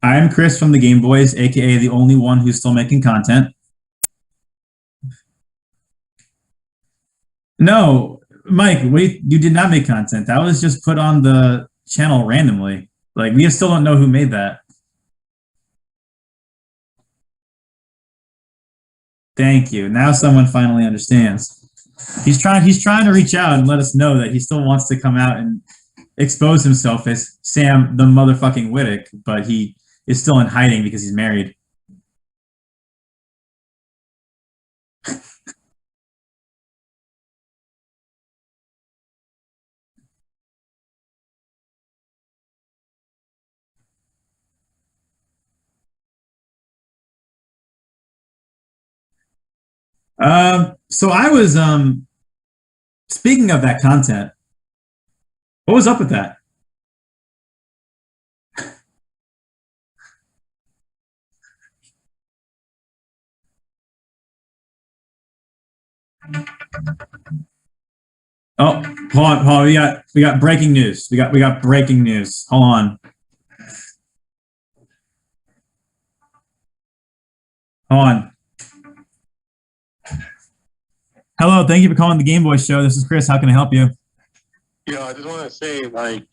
I'm Chris from the Game Boys, aka the only one who's still making content. No, Mike, wait, you did not make content. That was just put on the channel randomly. Like we still don't know who made that. Thank you. Now someone finally understands. He's trying to reach out and let us know that he still wants to come out and expose himself as Sam the motherfucking Wittick, but he is still in hiding because he's married. So I was speaking of that content, what was up with that? Oh, hold on. We got breaking news. We got breaking news. Hold on. Hold on. Hello, thank you for calling the Game Boy Show. This is Chris. How can I help you? I just want to say,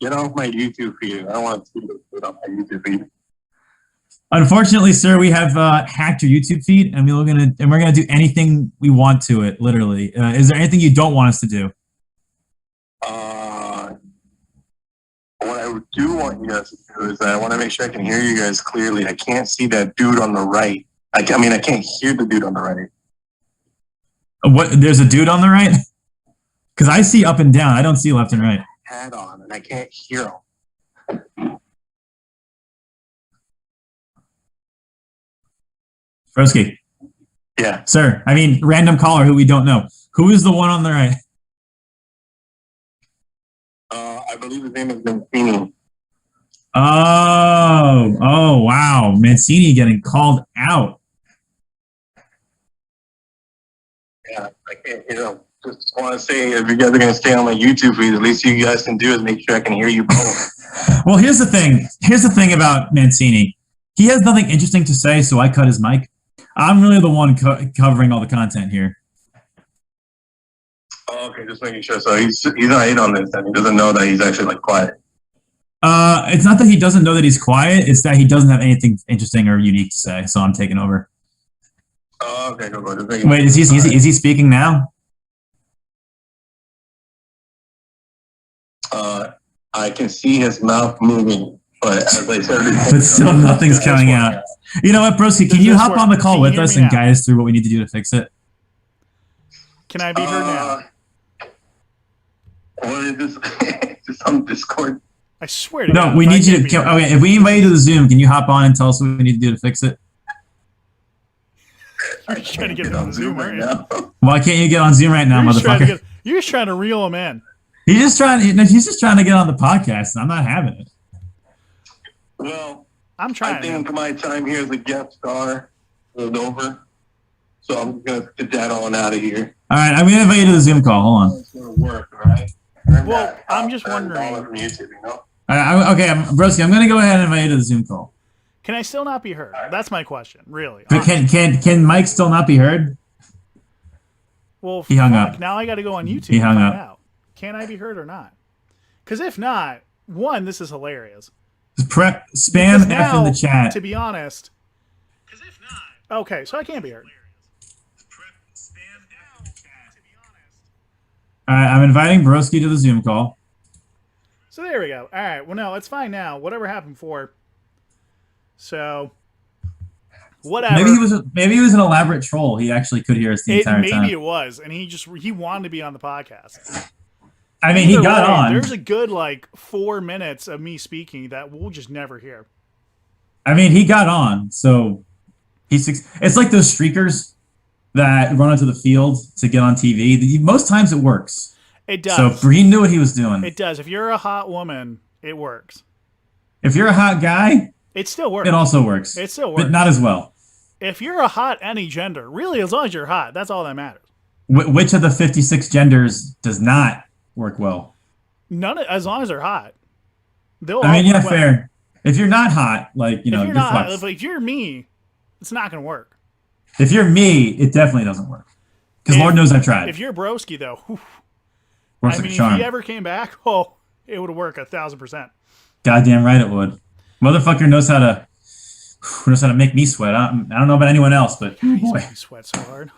get off my YouTube feed. I don't want to see it off my YouTube feed. Unfortunately, sir, we have hacked your YouTube feed, and we're gonna do anything we want to it. Literally, is there anything you don't want us to do? What I do want you guys to do is I want to make sure I can hear you guys clearly. I can't see that dude on the right. I can't hear the dude on the right. What? There's a dude on the right? Because I see up and down. I don't see left and right. Hat on, and I can't hear him. Broski. Yeah. Sir, I mean, random caller who we don't know. Who is the one on the right? I believe his name is Mancini. Oh, wow. Mancini getting called out. Yeah, I can't hear him. Just want to say, if you guys are going to stay on my YouTube feed, at least you guys can do is make sure I can hear you both. Well, here's the thing. Here's the thing about Mancini. He has nothing interesting to say, so I cut his mic. I'm really the one covering all the content here. Oh, okay, just making sure. So he's not in on this, and he doesn't know that he's actually quiet. It's not that he doesn't know that he's quiet. It's that he doesn't have anything interesting or unique to say. So I'm taking over. Oh, okay, go. Wait, is he speaking now? I can see his mouth moving, but as I said, but still nothing's coming out. You know what, Broski? Can you hop on the call with us and guide us through what we need to do to fix it? Can I be heard now? What is this? Is this on Discord? I swear to God. No, we need you to. Okay, if we invite you to the Zoom, can you hop on and tell us what we need to do to fix it? You're just trying to get on Zoom right now. Why can't you get on Zoom right now, motherfucker? You're just trying to reel him in. He's just trying to get on the podcast, and I'm not having it. Well, I'm trying. I think my time here as a guest star is over, so I'm gonna get that on out of here. All right, I'm gonna invite you to the Zoom call. Hold on. It's gonna work, all right? Well, I'm just wondering. From YouTube, you know? Okay, Broski, I'm gonna go ahead and invite you to the Zoom call. Can I still not be heard? That's my question, really. But can Mike still not be heard? Well, he hung up. Now I got to go on YouTube. He hung up. Out. Can I be heard or not? Because if not, one, this is hilarious. Spam F in the chat. To be honest. Because if not. Okay, so I can't be heard. All right, I'm inviting Broski to the Zoom call. So there we go. All right, well, no, it's fine now. Whatever happened before. So, whatever. Maybe he was an elaborate troll. He actually could hear us the entire time. Maybe it was, and he wanted to be on the podcast. I mean, he got on. There's a good 4 minutes of me speaking that we'll just never hear. I mean, he got on, so it's like those streakers that run onto the field to get on TV. Most times it works. It does. So Breen knew what he was doing. It does. If you're a hot woman, it works. If you're a hot guy, it still works. It also works. It still works. But not as well. If you're a hot any gender, really, as long as you're hot, that's all that matters. Which of the 56 genders does not work well? None, as long as they're hot. I mean, yeah, fair. If you're not hot, like, If you're you're not, fucked. if you're me, it's not gonna work. If you're me, it definitely doesn't work. Because Lord knows I've tried. If you're broski though, whew, Works I like mean, a charm. if he ever came back, oh, it would work 1,000%. Goddamn right it would. Motherfucker knows how to make me sweat. I don't know about anyone else, but He's boy. making me sweat so hard.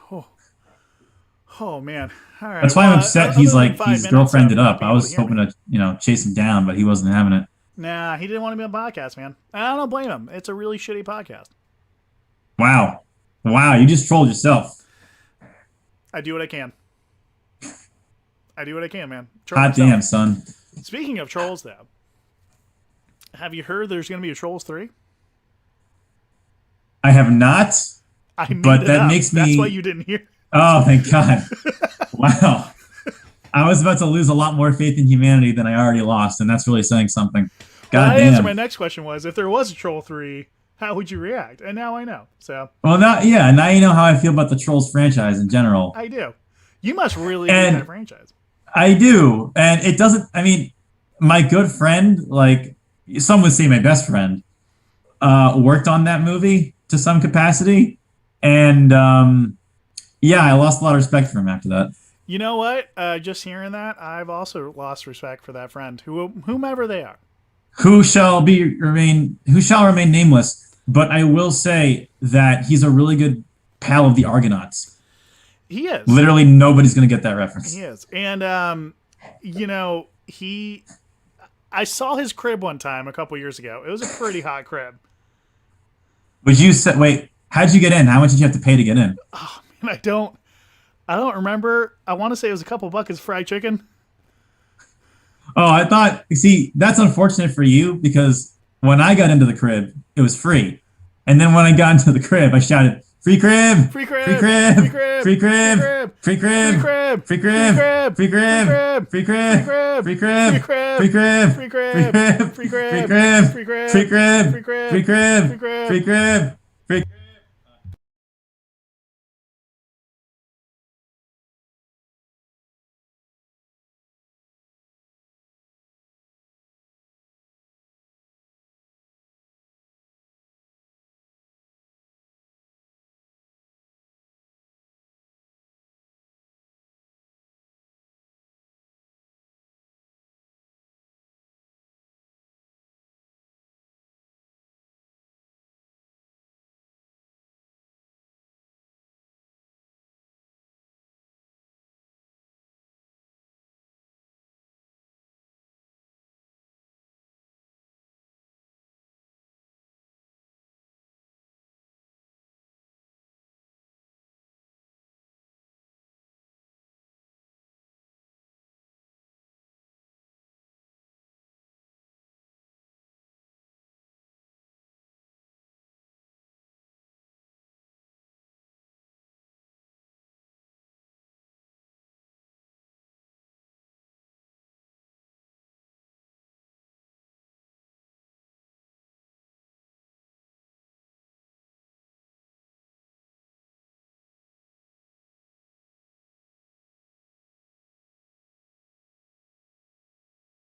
Oh man. All right. That's why I'm upset. other He's than like 5 he's minutes girlfriended of not up. being I able was to hear me. hoping to chase him down, but he wasn't having it. Nah, he didn't want to be on podcast, man. I don't blame him. It's a really shitty podcast. Wow, you just trolled yourself. I do what I can. Man. Troll God myself. damn, son. Speaking of trolls, though, have you heard there's going to be a Trolls 3? I have not. I made But it that up. makes me- That's why you didn't hear. Oh, thank God. Wow. I was about to lose a lot more faith in humanity than I already lost, and that's really saying something. God My answer, damn. my next question was, if there was a Troll 3, how would you react? And now I know. So Well, now you know how I feel about the Trolls franchise in general. I do. You must really hate And- that franchise. I do, and it doesn't. I mean, my good friend, like some would say, my best friend, worked on that movie to some capacity, and yeah, I lost a lot of respect for him after that. You know what? Just hearing that, I've also lost respect for that friend, whomever they are. Who shall remain nameless, but I will say that he's a really good pal of the Argonauts. He is. Literally nobody's gonna get that reference. He is. And, I saw his crib one time a couple years ago. It was a pretty hot crib. Would you say, wait, how'd you get in? How much did you have to pay to get in? And I don't remember. I want to say it was a couple buckets of fried chicken. Oh, I thought, see, that's unfortunate for you because when I got into the crib, it was free. And then when I got into the crib, I shouted, free crib! Free crib! Free crib! Free crib! Free crib! Free Free crib! crib! Free crib! Free Free crib! crib! Free crib! Free Free crib! crib! Free Free crib! Free Free crib! crib! Free Free crib! crib! Free crib! Free crib! Free crib! Free crib! Free crib! Free crib! Free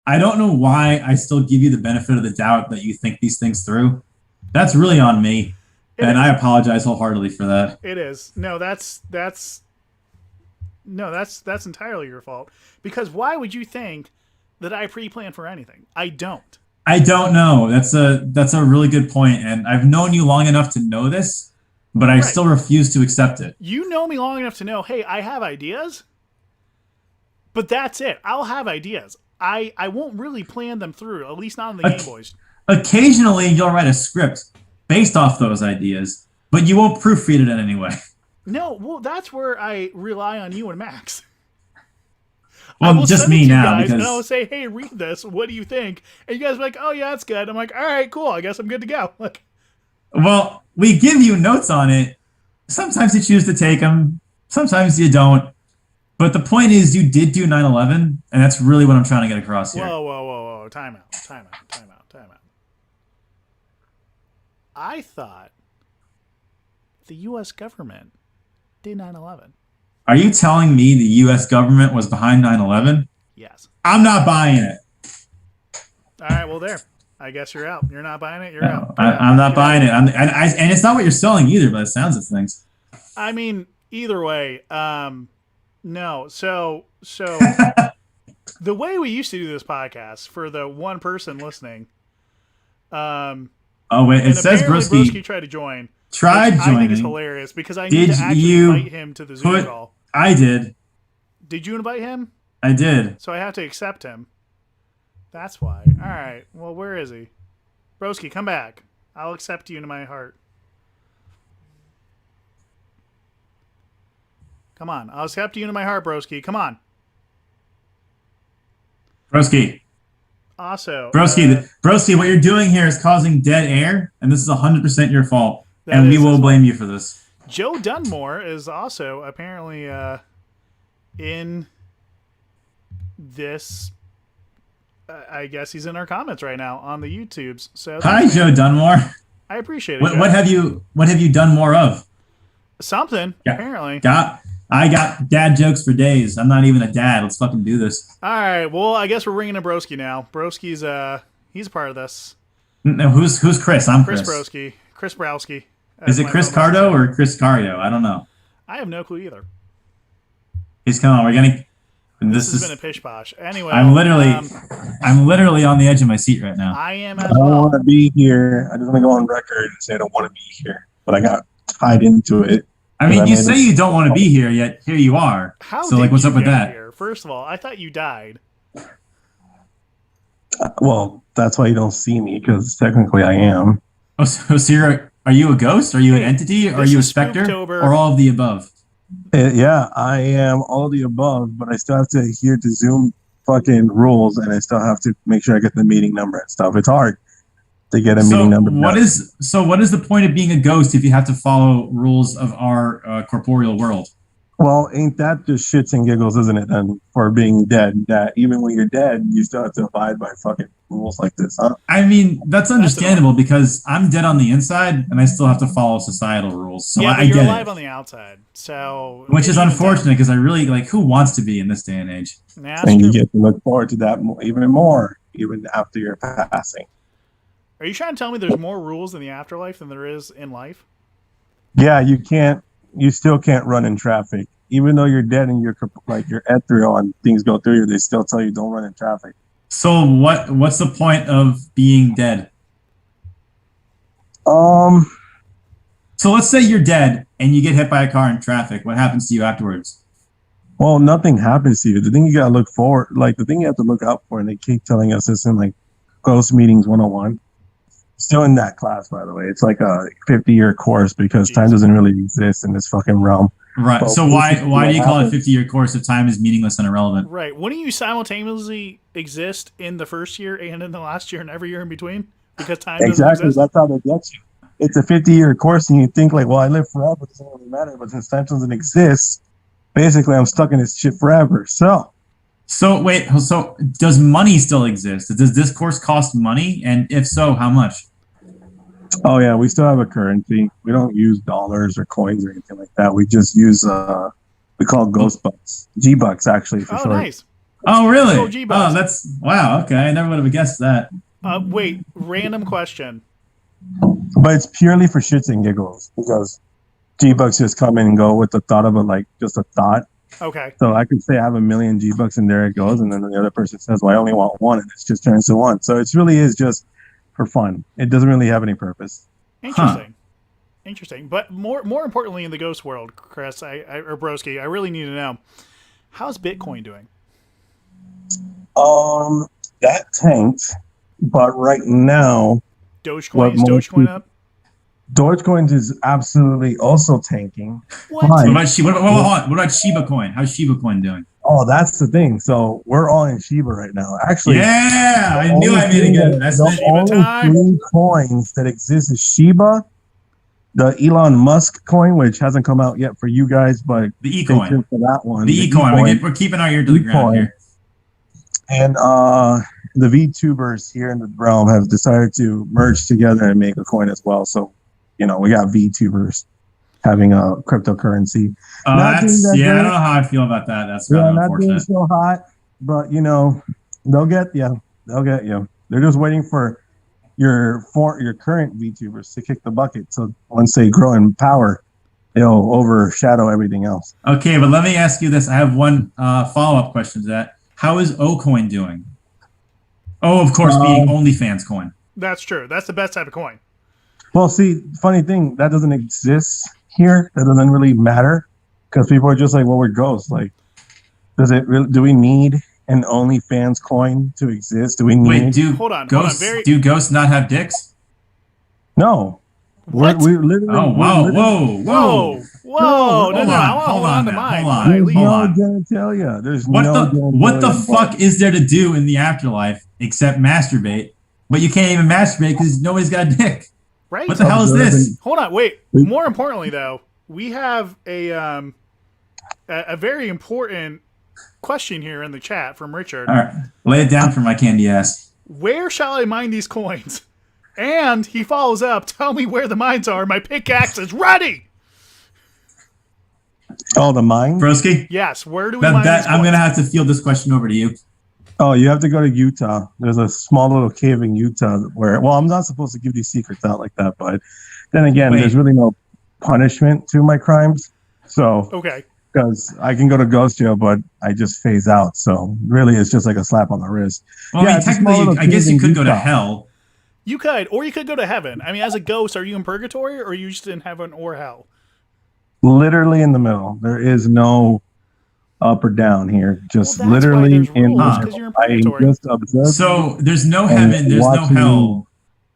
I don't know why I still give you the benefit of the doubt that you think these things through. That's really on me. And I apologize wholeheartedly for that. It is. No, that's entirely your fault. Because why would you think that I pre-plan for anything? I don't. I don't know. That's a really good point, and I've known you long enough to know this, but I still refuse to accept it. You know me long enough to know, hey, I have ideas, but that's it. I'll have ideas. I won't really plan them through, at least not in the Game Boys. Occasionally, you'll write a script based off those ideas, but you won't proofread it in any way. No, well, that's where I rely on you and Max. Well, just me now, and I'll because say, hey, read this. What do you think? And you guys are like, oh, yeah, that's good. I'm like, all right, cool. I guess I'm good to go. Like, well, we give you notes on it. Sometimes you choose to take them. Sometimes you don't. But the point is, you did do 9/11, and that's really what I'm trying to get across here. whoa. Time out. I thought the U.S. government did 9/11. Are you telling me the U.S. government was behind 9/11? Yes. I'm not buying it. All right, well, there. I guess you're out. You're not buying it. You're No, out. I'm not buying it. And it's not what you're selling either, by the sounds of things. I mean, either way, no. So the way we used to do this podcast for the one person listening, Oh wait, it and says apparently Broski Broski tried to join. tried I think it's joining. hilarious because I need Did to actually you invite him to the Zoom call. I did. Did you invite him? I did. So I have to accept him. That's why. All right. Well, where is he? Broski, come back. I'll accept you into my heart. Come on. I'll accept you into my heart, Broski. Come on. Broski. Also, Broski, what you're doing here is causing dead air, and this is 100% your fault. That And we is will his blame you for this. Joe Dunmore is also apparently in this. I guess he's in our comments right now on the YouTubes. So Hi, Joe Dunmore. I appreciate it. What have you done more of? Something Yeah. apparently. I got dad jokes for days. I'm not even a dad. Let's fucking do this. All right. Well, I guess we're ringing in Broski now. Broski's he's a part of this. No, who's Chris? I'm Chris Chris. Broski. Chris Browski. Is it Chris Cardo or Chris Cario? I don't know. I have no clue either. He's coming on. We're getting. This has is. been a pish posh. Anyway, I'm literally on the edge of my seat right now. I am I as don't well. want to be here. I just want to go on record and say I don't want to be here, but I got tied into it. I mean, I you made say a- you don't want to be here, yet here you are. How So, like, did what's you up with get that? Here? First of all, I thought you died. Well, that's why you don't see me, because technically I am. Oh, so are you a ghost? Are you an entity? Are this you a is specter? Spooktober. Or all of the above? Yeah, I am all the above, but I still have to adhere to Zoom fucking rules, and I still have to make sure I get the meeting number and stuff. It's hard to get a meeting number. What is the point of being a ghost if you have to follow rules of our corporeal world? Well, ain't that just shits and giggles, isn't it, then, for being dead? That even when you're dead, you still have to abide by fucking rules like this, huh? I mean, that's understandable because I'm dead on the inside and I still have to follow societal rules. So yeah, but I you're get alive it. on the outside, so Which is even unfortunate because I really who wants to be in this day and age? then- Nah, that's And you true. get to look forward to that even more, even after your passing. Are you trying to tell me there's more rules in the afterlife than there is in life? Yeah, you still can't run in traffic. Even though you're dead and you're ethereal and things go through you, they still tell you don't run in traffic. So what's the point of being dead? Um, So let's say you're dead and you get hit by a car in traffic. What happens to you afterwards? well, nothing happens to you. The thing you gotta look for, the thing you have to look out for, and they keep telling us this in Ghost Meetings 101. Still in that class, by the way. It's like a 50-year course because time doesn't really exist in this fucking realm. Right. Well, So why do you call it a happens- 50-year course if time is meaningless and irrelevant? Right. Wouldn't you simultaneously exist in the first year and in the last year and every year in between? Because time doesn't Exactly. exist? That's how they get you. It's a 50-year course, and you think well, I live forever. It doesn't really matter. But since time doesn't exist, basically, I'm stuck in this shit forever. So, Wait. So does money still exist? Does this course cost money? And if so, how much? oh yeah, we still have a currency. We don't use dollars or coins or anything like that. We just use we call it ghost bucks, G-bucks actually for Oh, short. nice. Oh, really? Oh, G-Bucks. Oh, that's wow. Okay, I never would have guessed that. Wait, random question. But it's purely for shits and giggles because G-bucks just come in and go with the thought of just a thought. Okay. So I could say I have 1,000,000 G-bucks and there it goes, and then the other person says, "Well, I only want one," and it just turns to one. So it really is just for fun. It doesn't really have any purpose. Interesting. Interesting. But more importantly in the ghost world, Chris, or Broski, I really need to know, how's Bitcoin doing? That tanked, but right now, Dogecoin? Is What more Dogecoin up? Dogecoin is absolutely also tanking. What? Why? What about what about Shiba Coin? How's Shiba Coin doing? Oh, that's the thing. So we're all in Shiba right now. Actually, Yeah, I knew I made a good investment. the only time. three coins that exist is Shiba, the Elon Musk coin, which hasn't come out yet for you guys, but The stay E-coin. tuned for that one. The E-coin. We're keeping our ear to the ground here. And the VTubers here in the realm have decided to merge together and make a coin as well. So, we got VTubers having a cryptocurrency. Not doing that I great. don't know how I feel about that. That's Yeah, rather not doing unfortunate. so hot, but they'll get you. They'll get you. They're just waiting for your current VTubers to kick the bucket. So once they grow in power, it'll overshadow everything else. Okay, but let me ask you this. I have one follow-up question to that. How is O-Coin doing? Oh, of course, being OnlyFans coin. That's true. That's the best type of coin. Well, see, funny thing, that doesn't exist here. That doesn't really matter because people are just like, well, we're ghosts. Like, do we need an OnlyFans coin to exist? Do we need? Wait, do ghosts not have dicks? No. What? We're literally. Oh, wow, whoa. No, hold I want to hold on to mine. There's no genitalia. There's what the fuck is there to do in the afterlife except masturbate? But you can't even masturbate because nobody's got a dick. Right? What the hell is this? Hold on, wait. More importantly, though, we have a very important question here in the chat from Richard. All right, lay it down for my candy ass. Where shall I mine these coins? And he follows up, tell me where the mines are. My pickaxe is ready. Oh, the mine? Broski? Yes, where do we mine these coins? I'm going to have to field this question over to you. Oh, you have to go to Utah. There's a small little cave in Utah where, well, I'm not supposed to give these secrets out like that, but then again, there's really no punishment to my crimes. So, okay. Because I can go to ghost jail, but I just phase out. So really, it's just like a slap on the wrist. Well, I mean, technically, I guess you could go to hell. You could, or you could go to heaven. I mean, as a ghost, are you in purgatory, or are you just in heaven or hell? Literally in the middle. There is no up or down here. Just literally in the middle. So there's no heaven, there's no hell.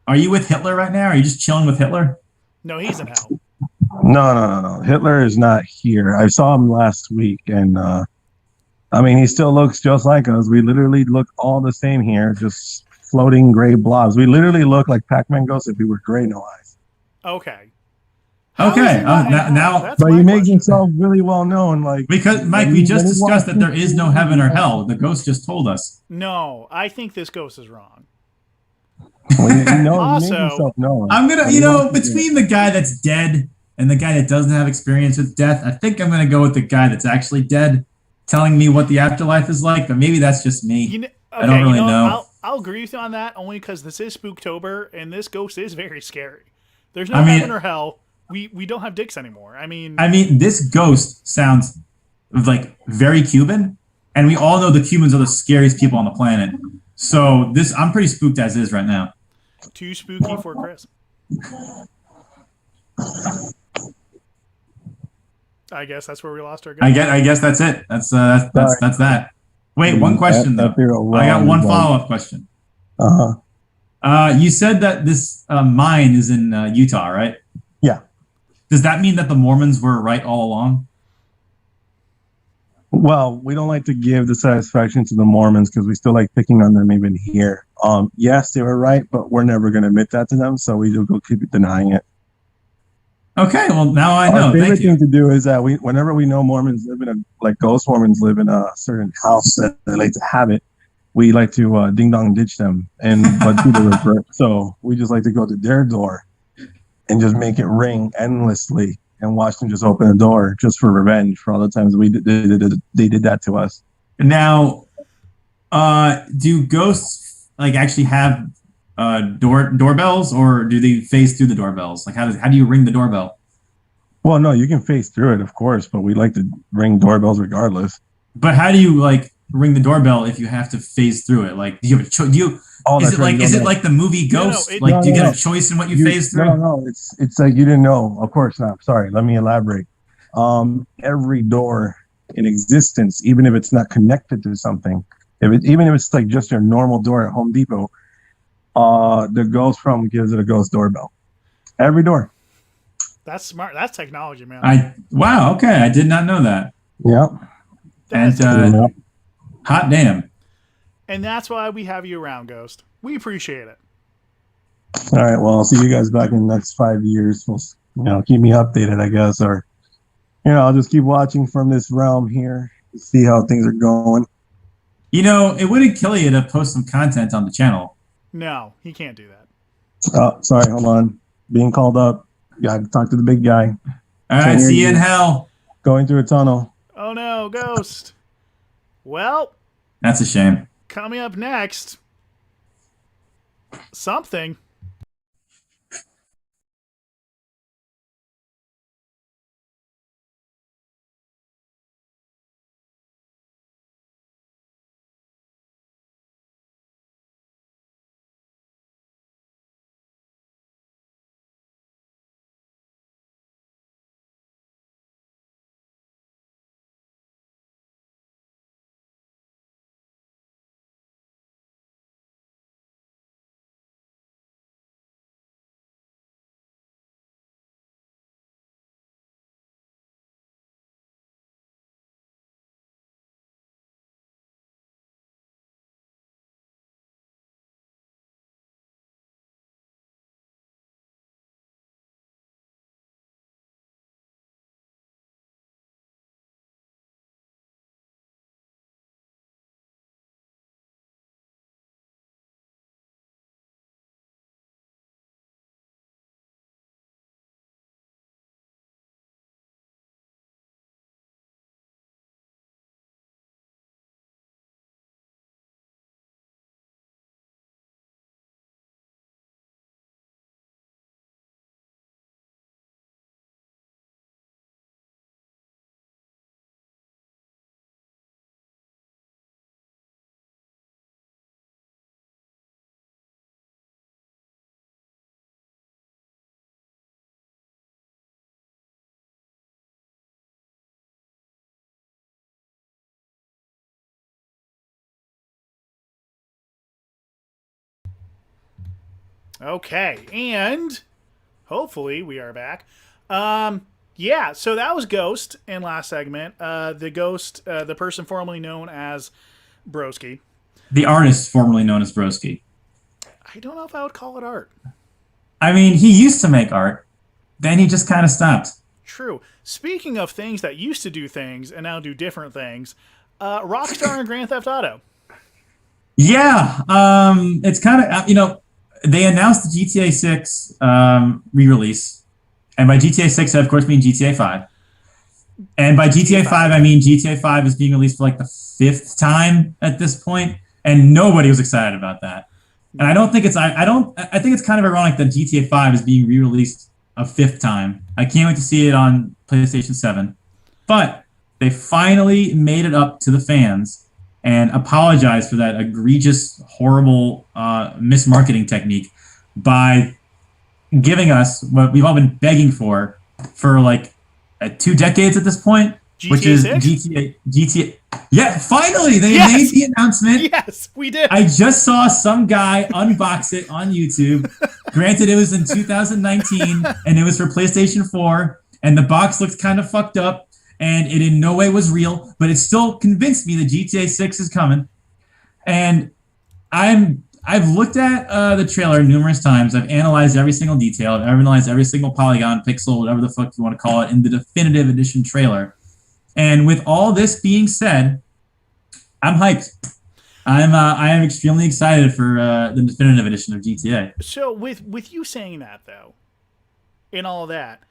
Are you with Hitler right now? Are you just chilling with Hitler? No, he's in hell. No. Hitler is not here. I saw him last week, and I mean, he still looks just like us. We literally look all the same here, just floating gray blobs. We literally look like Pac-Man ghosts if we were gray, no eyes. Okay. Now, but you make yourself really well known, like because Mike, we just discussed that there is no heaven or hell. The ghost just told us. No, I think this ghost is wrong. Well, also, I'm gonna, between the guy that's dead and the guy that doesn't have experience with death, I think I'm gonna go with the guy that's actually dead, telling me what the afterlife is like. But maybe that's just me. I don't really know. I'll agree with you on that, only because this is Spooktober and this ghost is very scary. There's no heaven or hell. We don't have dicks anymore. I mean, this ghost sounds like very Cuban, and we all know the Cubans are the scariest people on the planet. So I'm pretty spooked as is right now. Too spooky for Chris. I guess that's where we lost our guy. I guess that's it. That's that. Wait, one question though. I got one follow-up question. You said that this mine is in Utah, right? Yeah. Does that mean that the Mormons were right all along? Well, we don't like to give the satisfaction to the Mormons because we still like picking on them even here. Yes, they were right, but we're never going to admit that to them, so we do go keep denying it. Okay, well now I know. Our favorite thing to do is that whenever we know Mormons live in ghost Mormons live in a certain house that they like to have it, we like to ding dong ditch them but do the reverse. So we just like to go to their door and just make it ring endlessly and watch them just open the door just for revenge for all the times they did that to us. Now, do ghosts actually have doorbells, or do they phase through the doorbells? Like how do you ring the doorbell? Well, no, you can phase through it, of course, but we like to ring doorbells regardless. But how do you ring the doorbell if you have to phase through it? Like, do you have a choice? Is it like the movie Ghost? Do you get a choice in what you phase through? No, it's like you didn't know. Of course not. Sorry, let me elaborate. Every door in existence, even if it's not connected to something, even if it's like just your normal door at Home Depot, the ghost from gives it a ghost doorbell. Every door. That's smart. That's technology, man. Wow. Okay, I did not know that. Yep. And hot damn. And that's why we have you around, Ghost. We appreciate it. All right. Well, I'll see you guys back in the next 5 years. We'll, keep me updated, I guess, or I'll just keep watching from this realm here to see how things are going. It wouldn't kill you to post some content on the channel. No, he can't do that. Oh, sorry. Hold on. Being called up. Got to talk to the big guy. All right. See you in hell. Going through a tunnel. Oh, no, Ghost. Well. That's a shame. Coming up next, something Okay, and hopefully we are back. Yeah, so that was Ghost in last segment. The Ghost, the person formerly known as Broski. The artist formerly known as Broski. I don't know if I would call it art. I mean, he used to make art. Then he just kind of stopped. True. Speaking of things that used to do things and now do different things, Rockstar and Grand Theft Auto. Yeah, it's kind of, they announced the GTA 6 re-release. And by GTA 6, I of course mean GTA 5. And by GTA 5, I mean GTA 5 is being released for like the 5th time at this point, and nobody was excited about that. And I don't think it's I think it's kind of ironic that GTA 5 is being re-released a 5th time. I can't wait to see it on PlayStation 7. But they finally made it up to the fans and apologized for that egregious, horrible mismarketing technique by giving us what we've all been begging for like 2 decades at this point, GTA which is 6? GTA. Yeah, finally they made the announcement. Yes, we did. I just saw some guy unbox it on YouTube. Granted, it was in 2019 and it was for PlayStation 4, and the box looked kind of fucked up, and it in no way was real, but it still convinced me that GTA 6 is coming. And I've looked at the trailer numerous times. I've analyzed every single detail. I've analyzed every single polygon, pixel, whatever the fuck you want to call it, in the definitive edition trailer. And with all this being said, I'm hyped. I am extremely excited for the definitive edition of GTA. So with you saying that though, in all of that,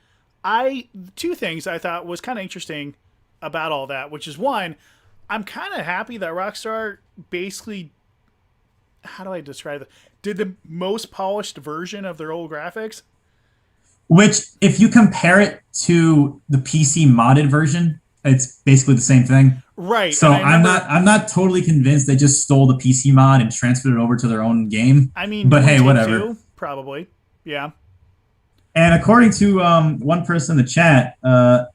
two things I thought was kind of interesting about all that, which is one, I'm kind of happy that Rockstar basically, how do I describe it, did the most polished version of their old graphics. Which, if you compare it to the PC modded version, it's basically the same thing. Right. So I'm not totally convinced they just stole the PC mod and transferred it over to their own game. I mean, but hey, whatever. Probably. Yeah. And according to one person in the chat, I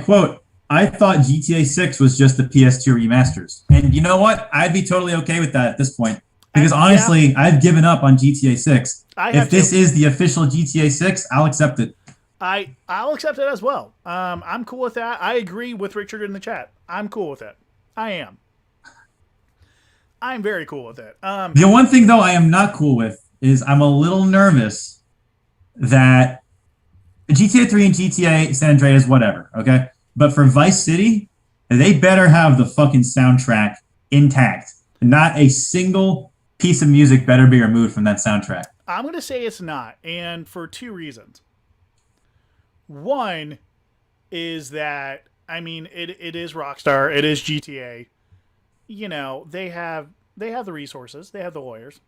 quote, "I thought GTA 6 was just the PS2 remasters." And you know what? I'd be totally okay with that at this point. Because honestly, I've given up on GTA 6. If this is the official GTA 6, I'll accept it. I'll accept it as well. I'm cool with that. I agree with Richard in the chat. I'm cool with it. I am. I'm very cool with it. The one thing, though, I am not cool with is I'm a little nervous that GTA 3 and GTA San Andreas, whatever, okay? But for Vice City, they better have the fucking soundtrack intact. Not a single piece of music better be removed from that soundtrack. I'm going to say it's not, and for 2 reasons. One is that, I mean, it is Rockstar, it is GTA. You know, they have the resources, they have the lawyers.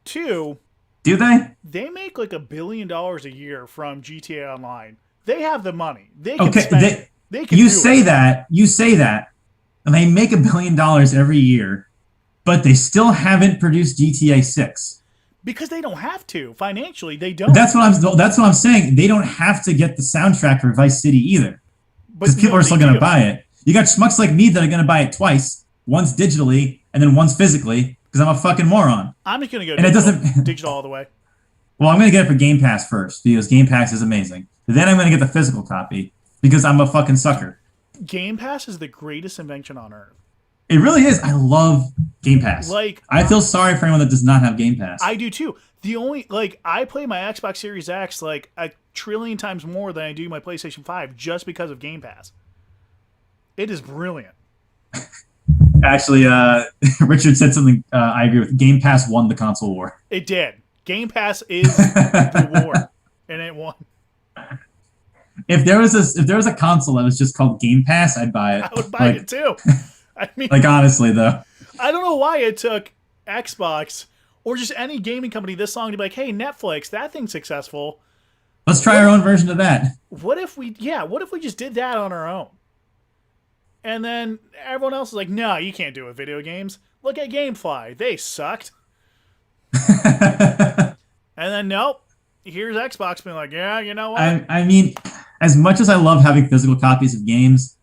2, do they? They make like $1 billion a year from GTA Online. They have the money. They can spend. They can. You say that. And they make $1 billion every year, but they still haven't produced GTA 6. Because they don't have to financially. They don't. That's what I'm saying. They don't have to get the soundtrack for Vice City either, because people are still going to buy it. You got schmucks like me that are going to buy it twice, once digitally and then once physically, because I'm a fucking moron. I'm just going to go and digital, it doesn't digital all the way. Well, I'm going to get it for Game Pass first, because Game Pass is amazing. Then I'm going to get the physical copy because I'm a fucking sucker. Game Pass is the greatest invention on earth. It really is. I love Game Pass. I feel sorry for anyone that does not have Game Pass. I do too. I play my Xbox Series X like 1 trillion times more than I do my PlayStation 5 just because of Game Pass. It is brilliant. Actually, Richard said something I agree with. Game Pass won the console war. It did. Game Pass is the war, and it won. If there was a console that was just called Game Pass, I'd buy it. I would buy it too. I mean, honestly though, I don't know why it took Xbox or just any gaming company this long to be like, "Hey, Netflix, that thing's successful. Let's try our own version of that." What if we just did that on our own? And then everyone else is like, "No, you can't do it with video games. Look at GameFly, they sucked." And then nope, here's Xbox being like, "Yeah, you know what?" I mean, as much as I love having physical copies of games,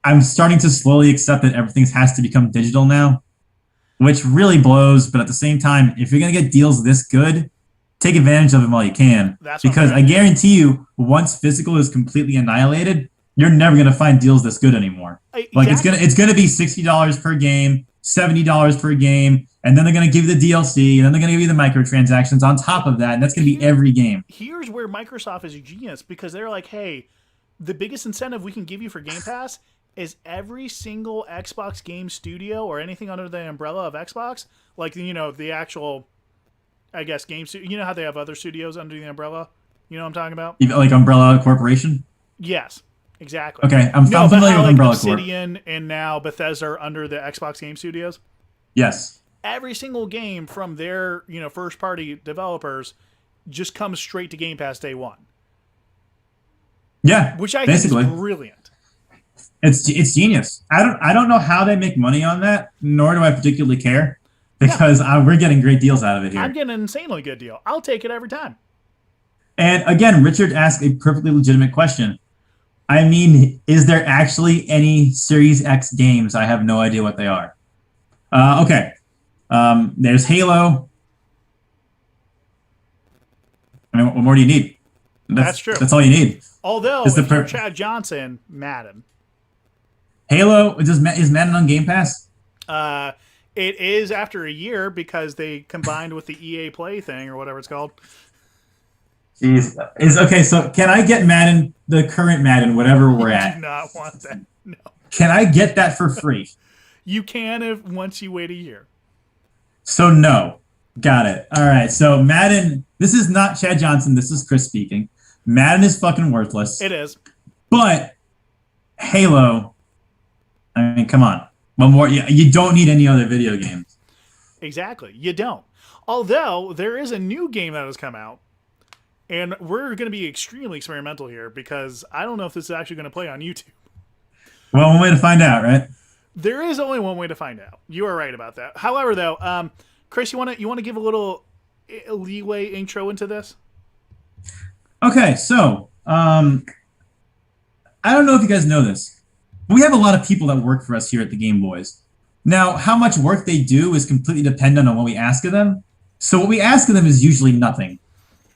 I'm starting to slowly accept that everything has to become digital now. which really blows. But at the same time, if you're gonna get deals this good, take advantage of them while you can. Because I guarantee you, once physical is completely annihilated, you're never gonna find deals this good anymore. Like it's gonna be $60 per game, $70 per game, and then they're gonna give you the DLC, and then they're gonna give you the microtransactions on top of that, and that's gonna be every game. Here's where Microsoft is a genius, because they're like, hey, the biggest incentive we can give you for Game Pass is every single Xbox game studio or anything under the umbrella of Xbox, like, you know, the actual, I guess, game studio. You know how they have other studios under the umbrella? You know what I'm talking about? Like Umbrella Corporation? Yes, exactly. Okay, I'm familiar with Umbrella Corp. Obsidian and now Bethesda are under the Xbox game studios. Yes. Every single game from their, you know, first party developers just comes straight to Game Pass day one. Yeah, which I think is brilliant. It's genius. I don't know how they make money on that, nor do I particularly care, because we're getting great deals out of it here. I'm getting an insanely good deal. I'll take it every time. And again, Richard asked a perfectly legitimate question. I mean, is there actually any Series X games? I have no idea what they are. Okay. There's Halo. I mean, what more do you need? That's true. That's all you need. Although, if you're Chad Johnson, Madden. Halo, is Madden on Game Pass? It is after a year because they combined with the EA Play thing or whatever it's called. Jeez. Okay, so can I get Madden, the current Madden, whatever we're at? I do not want that. No. Can I get that for free? You can once you wait a year. So no. Got it. All right, so Madden, this is not Chad Johnson, this is Chris speaking. Madden is fucking worthless. It is. But Halo, I mean, come on. One more. You don't need any other video games. Exactly. You don't. Although, there is a new game that has come out. And we're going to be extremely experimental here because I don't know if this is actually going to play on YouTube. Well, one way to find out, right? There is only one way to find out. You are right about that. However, though, Chris, you want to give a little leeway intro into this? Okay, so I don't know if you guys know this, but we have a lot of people that work for us here at the Game Boys. Now, how much work they do is completely dependent on what we ask of them. So what we ask of them is usually nothing.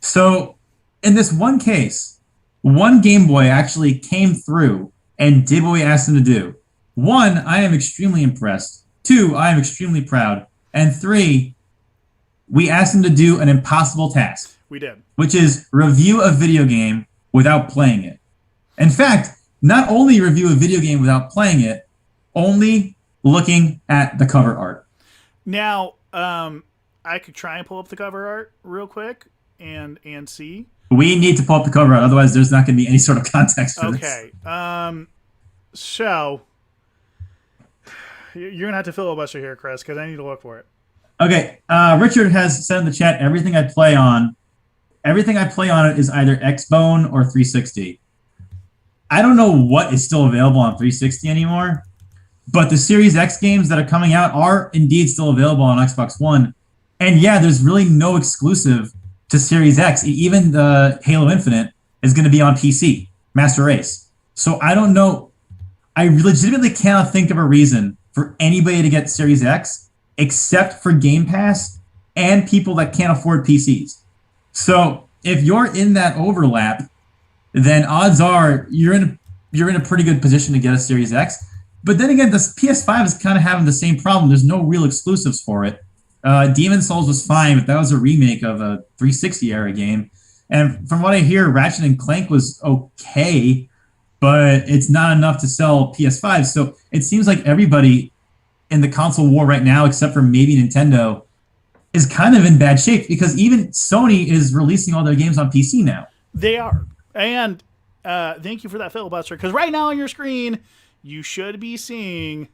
So in this one case, one Game Boy actually came through and did what we asked him to do. 1, I am extremely impressed. 2, I am extremely proud. And 3, we asked him to do an impossible task. We did. Which is review a video game without playing it. In fact, not only review a video game without playing it, only looking at the cover art. Now, I could try and pull up the cover art real quick and see. We need to pull up the cover art, otherwise there's not going to be any sort of context for this. Okay. So you're going to have to filibuster here, Chris, because I need to look for it. Okay. Richard has said in the chat, everything I play on it is either Xbone or 360. I don't know what is still available on 360 anymore, but the Series X games that are coming out are indeed still available on Xbox One. And yeah, there's really no exclusive to Series X. Even the Halo Infinite is going to be on PC, Master Race. So I don't know. I legitimately cannot think of a reason for anybody to get Series X except for Game Pass and people that can't afford PCs. So if you're in that overlap, then odds are you're in a pretty good position to get a Series X. But then again, the PS5 is kind of having the same problem. There's no real exclusives for it. Demon's Souls was fine, but that was a remake of a 360 era game. And from what I hear, Ratchet and Clank was okay, but it's not enough to sell PS5. So it seems like everybody in the console war right now, except for maybe Nintendo, is kind of in bad shape because even Sony is releasing all their games on PC now. They are. And thank you for that filibuster, because right now on your screen, you should be seeing,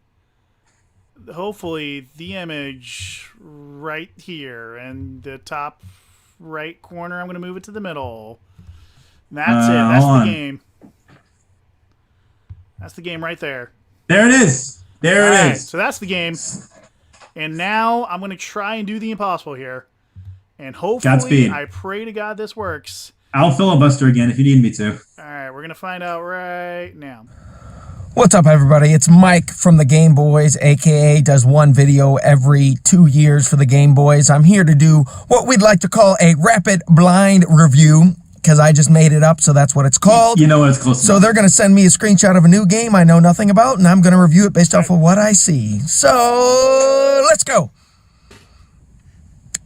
hopefully, the image right here in the top right corner. I'm going to move it to the middle. That's it. That's the game. That's the game right there. There it is. There it is. So that's the game. And now I'm going to try and do the impossible here. And hopefully, Godspeed. I pray to God this works. I'll filibuster again if you need me to. All right, we're going to find out right now. What's up, everybody? It's Mike from the Game Boys, aka does one video every 2 years for the Game Boys. I'm here to do what we'd like to call a rapid blind review, because I just made it up, so that's what it's called. You know what it's close to. So they're going to send me a screenshot of a new game I know nothing about, and I'm going to review it based off of what I see. So let's go.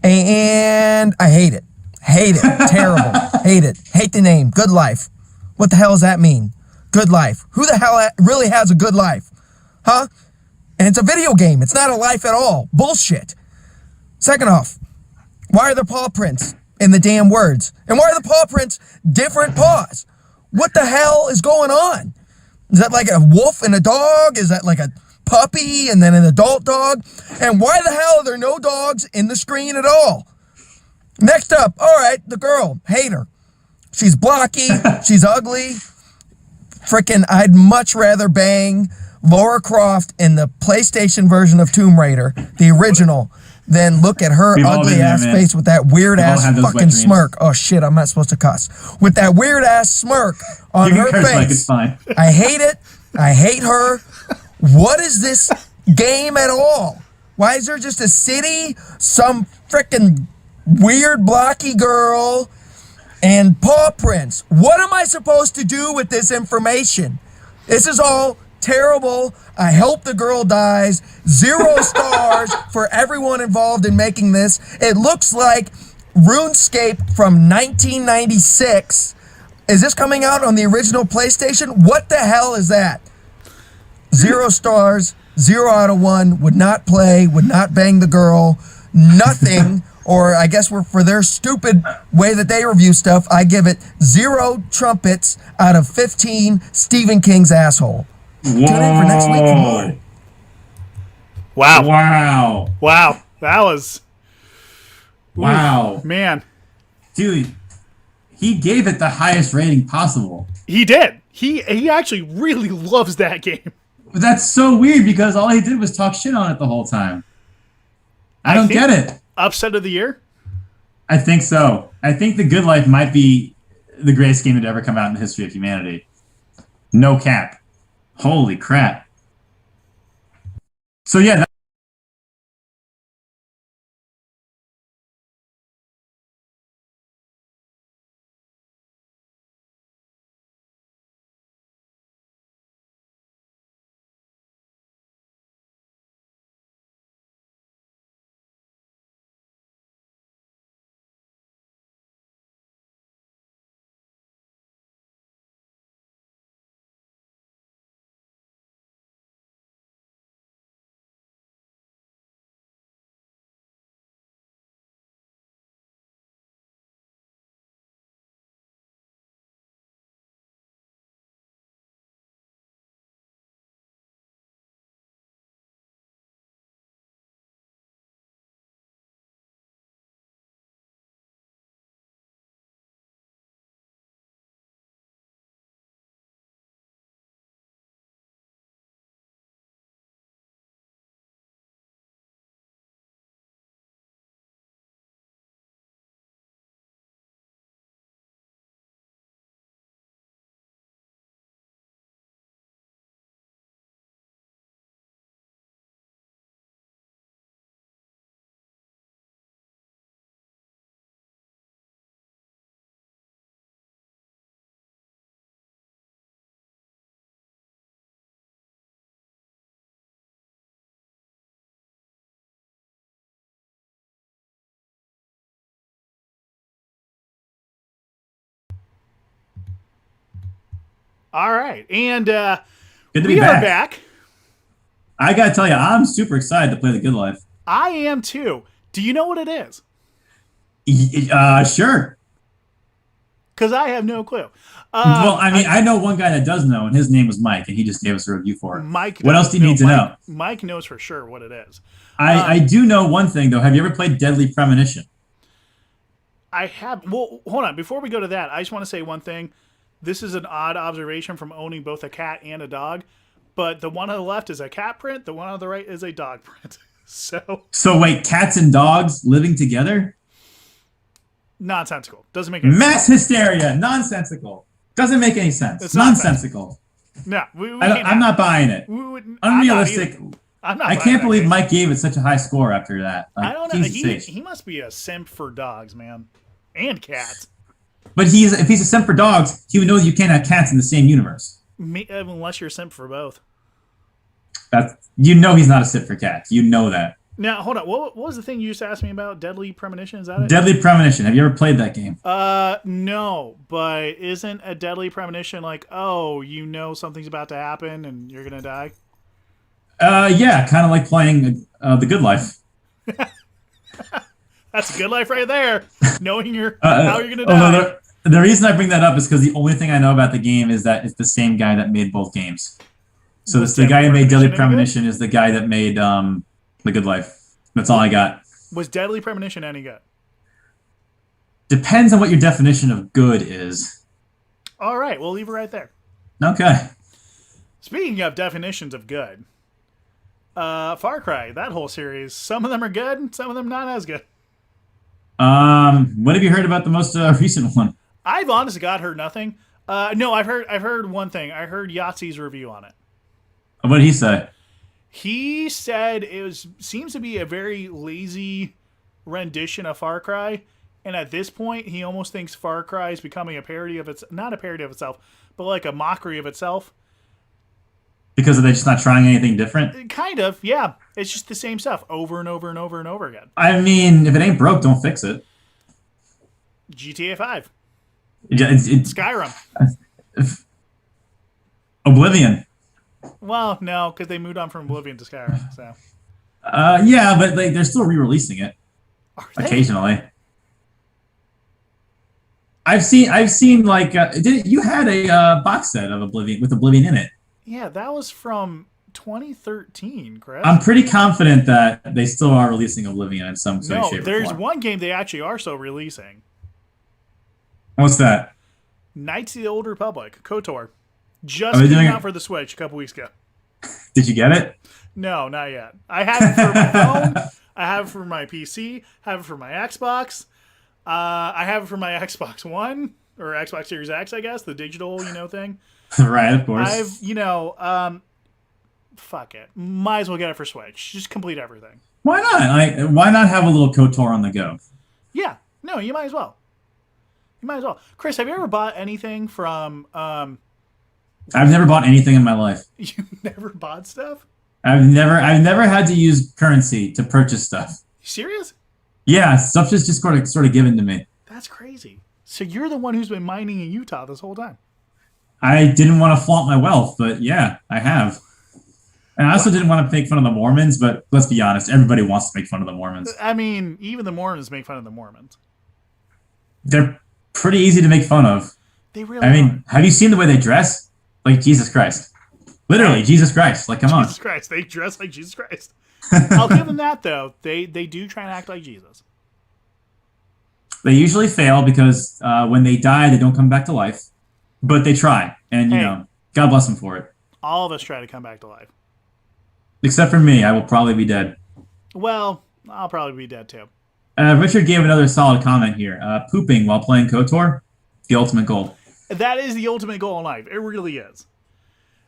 And I hate it. Hate it. Terrible. Hate it. Hate the name. Good Life. What the hell does that mean? Good life. Who the hell really has a good life? Huh? And it's a video game. It's not a life at all. Bullshit. Second off, why are there paw prints in the damn words? And why are the paw prints different paws? What the hell is going on? Is that like a wolf and a dog? Is that like a puppy and then an adult dog? And why the hell are there no dogs in the screen at all? Next up, all right, the girl. Hate her. She's blocky. She's ugly. Frickin' I'd much rather bang Lara Croft in the PlayStation version of Tomb Raider, the original, than look at her ugly ass face with that weird ass fucking smirk. Oh shit, I'm not supposed to cuss. With that weird ass smirk on her face. Like it's fine. I hate it. I hate her. What is this game at all? Why is there just a city, some frickin' weird blocky girl, and paw prints? What am I supposed to do with this information? This is all terrible. I hope the girl dies. 0 stars for everyone involved in making this. It looks like RuneScape from 1996. Is this coming out on the original PlayStation? What the hell is that? 0 stars, 0 out of 1, would not play, would not bang the girl, nothing. Or I guess for their stupid way that they review stuff, I give it 0 trumpets out of 15 Stephen King's asshole. Whoa. Tune in for next week for more. Wow. Wow. Wow. That was... Wow. Ooh, man. Dude, he gave it the highest rating possible. He did. He actually really loves that game. That's so weird because all he did was talk shit on it the whole time. I don't get it. Upset of the year? I think so. I think The Good Life might be the greatest game to ever come out in the history of humanity. No cap. Holy crap. So yeah, All right. And good to we be are back. back. I gotta tell you, I'm super excited to play The Good Life. I am too. Do you know what it is? Sure. Because I have no clue. Well, I mean, I know one guy that does know, and his name was Mike, and he just gave us a review for it. Mike. What else do you need to know? Mike knows for sure what it is. I do know one thing, though. Have you ever played Deadly Premonition? I have. Well, hold on. Before we go to that, I just want to say one thing. This is an odd observation from owning both a cat and a dog, but the one on the left is a cat print. The one on the right is a dog print. So wait, cats and dogs living together? Nonsensical. Doesn't make any Mass hysteria. Nonsensical. Doesn't make any sense. It's not Nonsensical. No, we I'm can't have not buying it. We wouldn't, Unrealistic. I'm not I buying can't that believe game. Mike gave it such a high score after that. Like, I don't know. Jesus H. He must be a simp for dogs, man, and cats. But if he's a simp for dogs, he would know that you can't have cats in the same universe. Unless you're a simp for both. You know he's not a simp for cats. You know that. Now, hold on. What was the thing you just asked me about? Deadly Premonition? Is that it? Deadly Premonition. Have you ever played that game? No. But isn't a Deadly Premonition like, oh, you know something's about to happen and you're gonna die? Yeah, kind of like playing The Good Life. That's a good life right there. Knowing how you're gonna die. Although the reason I bring that up is because the only thing I know about the game is that it's the same guy that made both games. So the guy who made Deadly Premonition is the guy that made The Good Life. That's all I got. Was Deadly Premonition any good? Depends on what your definition of good is. All right, we'll leave it right there. Okay. Speaking of definitions of good, Far Cry, that whole series, some of them are good, some of them not as good. What have you heard about the most recent one? I've honestly heard nothing. No, I've heard one thing. I heard Yahtzee's review on it. What did he say? He said seems to be a very lazy rendition of Far Cry, and at this point, he almost thinks Far Cry is becoming a parody of not a parody of itself, but like a mockery of itself. Because they're just not trying anything different? Kind of, yeah. It's just the same stuff over and over and over and over again. I mean, if it ain't broke, don't fix it. GTA 5. It's Skyrim. Oblivion. Well, no, because they moved on from Oblivion to Skyrim. So. Yeah, but they're still re-releasing it occasionally. I've seen like you had a box set of Oblivion with Oblivion in it. Yeah, that was from 2013, Chris. I'm pretty confident that they still are releasing Oblivion in some shape or form. There's one game they actually are still releasing. What's that? Knights of the Old Republic, KOTOR. Just came out for the Switch a couple weeks ago. Did you get it? No, not yet. I have it for my phone. I have it for my PC. I have it for my Xbox. I have it for my Xbox One or Xbox Series X, I guess, the digital, thing. Right, of course. Fuck it. Might as well get it for Switch. Just complete everything. Why not? Why not have a little KOTOR on the go? Yeah. No, you might as well. Chris, have you ever bought anything from... I've never bought anything in my life. You never bought stuff? I've never had to use currency to purchase stuff. You serious? Yeah, stuff just sort of given to me. That's crazy. So you're the one who's been mining in Utah this whole time. I didn't want to flaunt my wealth, but yeah, I have. And I also didn't want to make fun of the Mormons, but let's be honest, everybody wants to make fun of the Mormons. I mean, even the Mormons make fun of the Mormons. They're pretty easy to make fun of. They really are. Have you seen the way they dress? Like Jesus Christ. Literally, Jesus Christ. Like, come on. Jesus Christ. They dress like Jesus Christ. I'll give them that, though. They do try and act like Jesus. They usually fail because when they die, they don't come back to life. But they try. And, God bless them for it. All of us try to come back to life. Except for me. I will probably be dead. Well, I'll probably be dead, too. Richard gave another solid comment here. Pooping while playing KOTOR, the ultimate goal. That is the ultimate goal in life. It really is.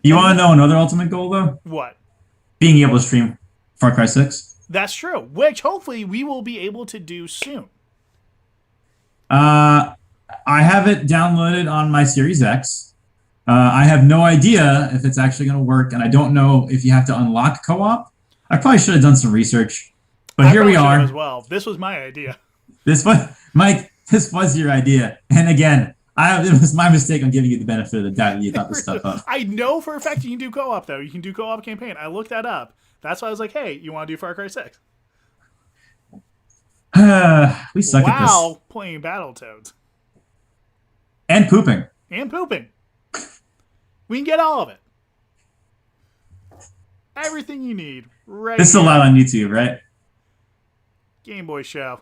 You want to know another ultimate goal, though? What? Being able to stream Far Cry 6. That's true, which hopefully we will be able to do soon. I have it downloaded on my Series X. I have no idea if it's actually going to work, and I don't know if you have to unlock co-op. I probably should have done some research, but here we are. As well, this was my idea. Mike. This was your idea, and again, it was my mistake on giving you the benefit of the doubt that you thought this stuff up. I know for a fact you can do co-op, though. You can do co-op campaign. I looked that up. That's why I was like, hey, you want to do Far Cry 6? We suck at this. Wow, playing Battletoads. And pooping. We can get all of it. Everything you need. Right. This is allowed on YouTube, right? Game Boy Show.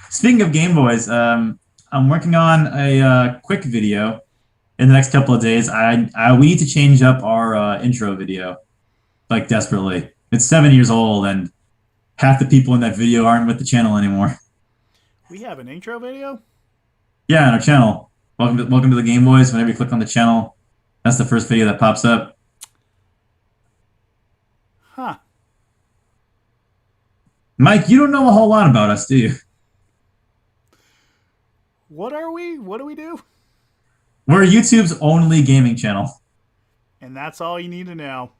Speaking of Game Boys, I'm working on a quick video in the next couple of days. We need to change up our intro video, like desperately. It's 7 years old, and half the people in that video aren't with the channel anymore. We have an intro video? Yeah, on our channel. Welcome to the Game Boys. Whenever you click on the channel, That's the first video that pops up. Huh. Mike, you don't know a whole lot about us, do you? What are we? What do we do? We're YouTube's only gaming channel. And that's all you need to know.